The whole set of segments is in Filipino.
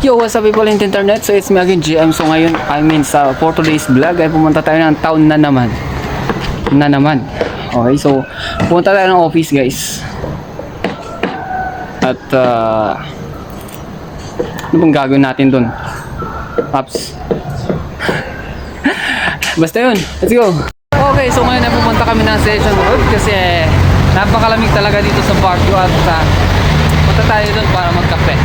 Yo, what's up people in the internet? So it's me again, GM. So ngayon, sa for today's vlog ay pumunta tayo ng town na naman. Okay, so pumunta tayo ng office guys. At ano bang gagawin natin dun? Ups. Basta yun, let's go. Okay, so ngayon ay pupunta kami ng Session Road kasi napakalamig talaga dito sa Baguio at punta tayo dun para magkape.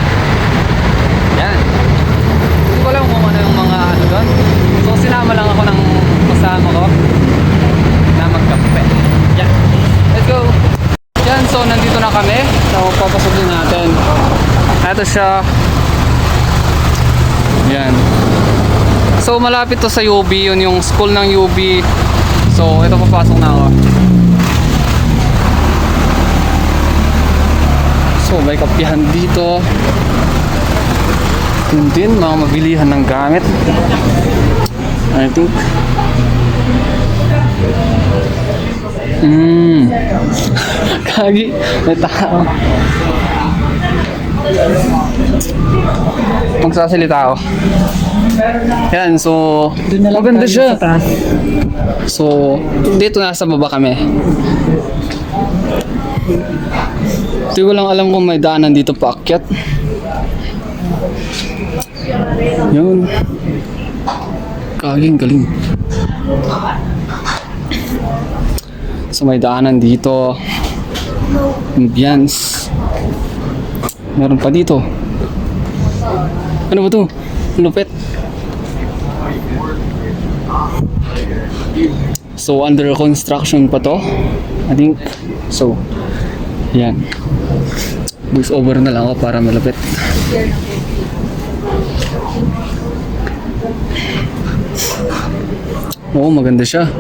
Yan. Hindi ko alam kung ano yung mga ano doon. So sinama lang ako ng kasama ko na magkape. Yan. Let's go. Yan, so nandito na kami. So papasok din natin. Ito siya. Yan. So malapit to sa UB, yun yung school ng UB. So ito, papasok na ako. So may kapihan dito. Yun din, mga mabilihan ng gamit. I think Kagi, may tao. Magsasalita ako. Yan, so maganda siya. So dito nasa baba kami. Hindi ko lang alam kung may daanan dito paakyat. Yun. Galing. So may daanan dito. Ambience. Meron pa dito. Ano ba to? Lupit. So under construction pa to, I think. So yan. Voice over na lang ako para malapit. Oo, maganda siya.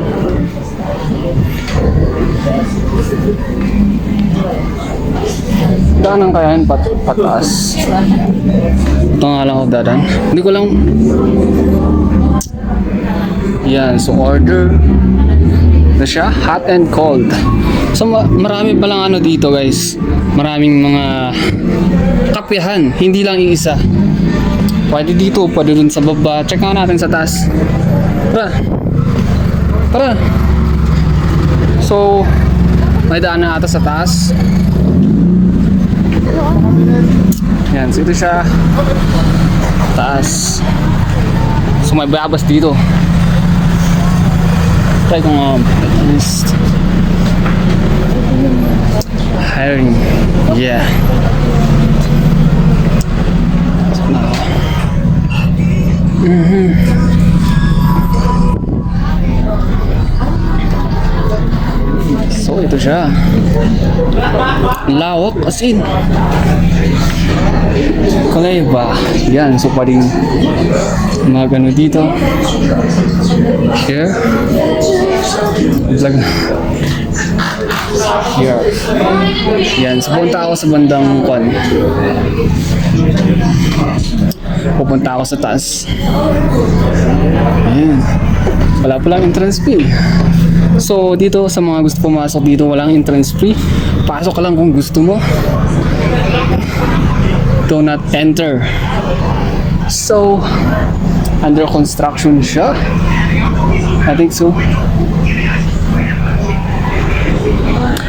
Daanan kaya yun pataas. Ito nga lang ako dadan. Hindi ko lang. Yan, so order na siya, hot and cold. So marami palang ano dito guys. Maraming mga kapihan, hindi lang iisa. Pwede dito, pwede dun sa baba. Check nga natin sa taas. Tara. So may daan na ata sa taas. Yan, so ito siya. Taas. So may bayabas dito. Try kong list. Hiring. Yeah. So ito siya. Lawak as in. Kulay ba? Yan, so pwedeng magano dito. Here. Here. Yan, so punta ako sa bandang kon. Pupunta ako sa taas. Ayan. Wala palang entrance fee. So dito sa mga gusto pumasok dito, walang entrance fee. Pasok ka lang kung gusto mo. Do not enter. So under construction siya. I think so.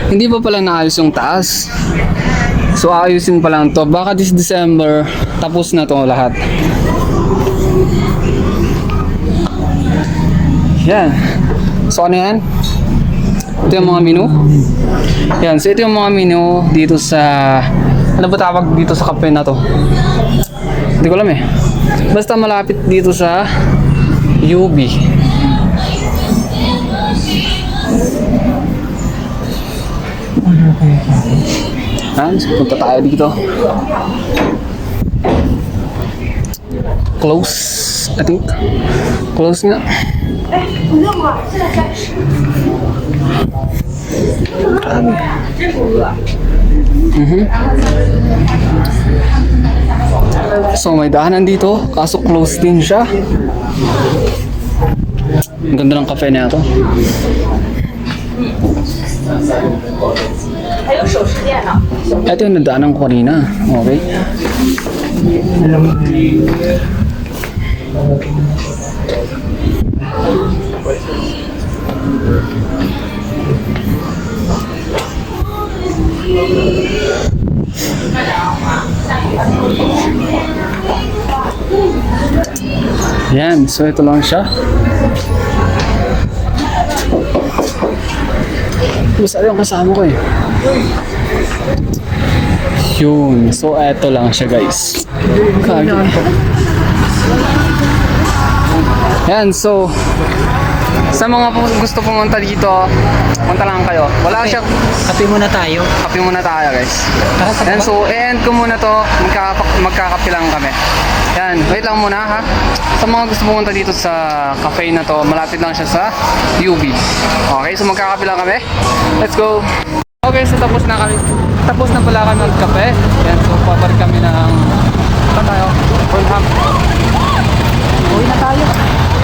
Hindi pa pala naayos yung taas. So aayusin pa lang to. Baka this December tapos na to lahat. Yan. So ano yan? Ito yung mga menu. Yan. So ito yung mga menu dito sa, ano ba tawag dito sa cafe na to? Hindi ko alam eh. Basta malapit dito sa UB. Yan. So punta tayo dito. Close, I think. Close nga. So may daanan dito, kaso close din siya. Ang ganda ng cafe na ito. Ito yung nadaanan ko kanina. Okay. Yan, so ito lang siya. Mas yung kasama ko eh. Yun, so ito lang siya guys. Yan, so sa mga gusto pumunta dito, punta lang kayo. Wala siya. Kape muna tayo. Kape muna tayo guys. Yan, so i-end ko muna to. Magkakape lang kami. Yan, wait lang muna ha. Sa mga gusto pumunta dito sa cafe na to, malapit lang siya sa UB. Okay, so magkakape lang kami. Let's go! Okay, so tapos na pala kami magkape. Yan, so paparik kami ng saan tayo? Burnham. Uwi na tayo.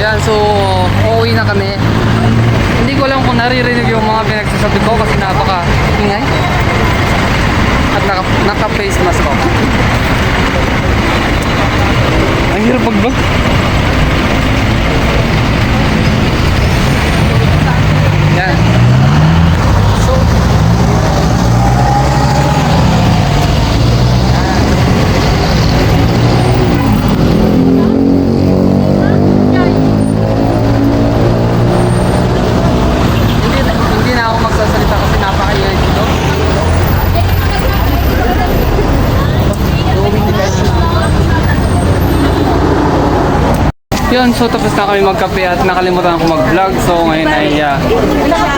Yan, so uuwi na kami. Hindi ko alam kung naririnig yung mga pinagsasabi ko kasi napaka-ingay. At naka-face mask ko. Ang hirap mag-vlog. Yan. So, hindi na ako magsasalita kasi napaka-ingay dito. Yun, so tapos na kami magkape at nakalimutan ako mag-vlog. So ngayon ay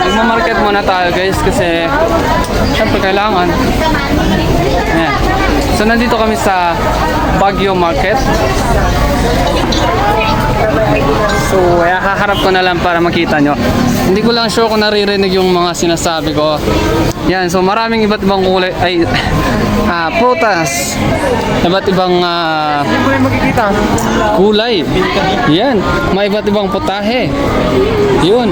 nagmamarket muna tayo guys kasi syempre kailangan. Ayan. So nandito kami sa Baguio Market. So haharap ko na lang para makita nyo. Hindi ko lang sure kung naririnig yung mga sinasabi ko. Yan, so maraming iba't ibang kulay ay prutas. Iba't ibang kulay. Yan, may iba't ibang putahe. Yun.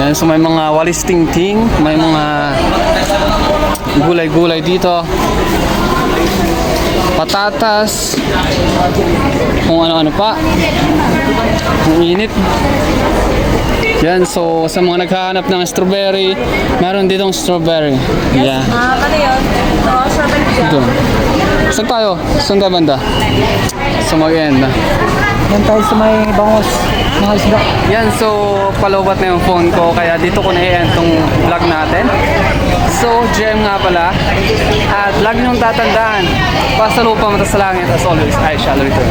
Yan, so may mga walis ting-ting, may mga gulay-gulay dito. Patatas, kung ano-ano pa. Ang init. Yan, so sa mga naghahanap ng strawberry, meron ditong strawberry. Yeah. Ano yun? Strawberry jam. Ito. Saan tayo? Saan tayo banda? So mag-end na. Yan tayo sa may bangos. Mga isda. Yan, so palawat na yung phone ko kaya dito ko na-end tong vlog natin. So, GM nga pala. At lagi niyong tatandaan, basta lupa mata sa langit, as always, I shall return.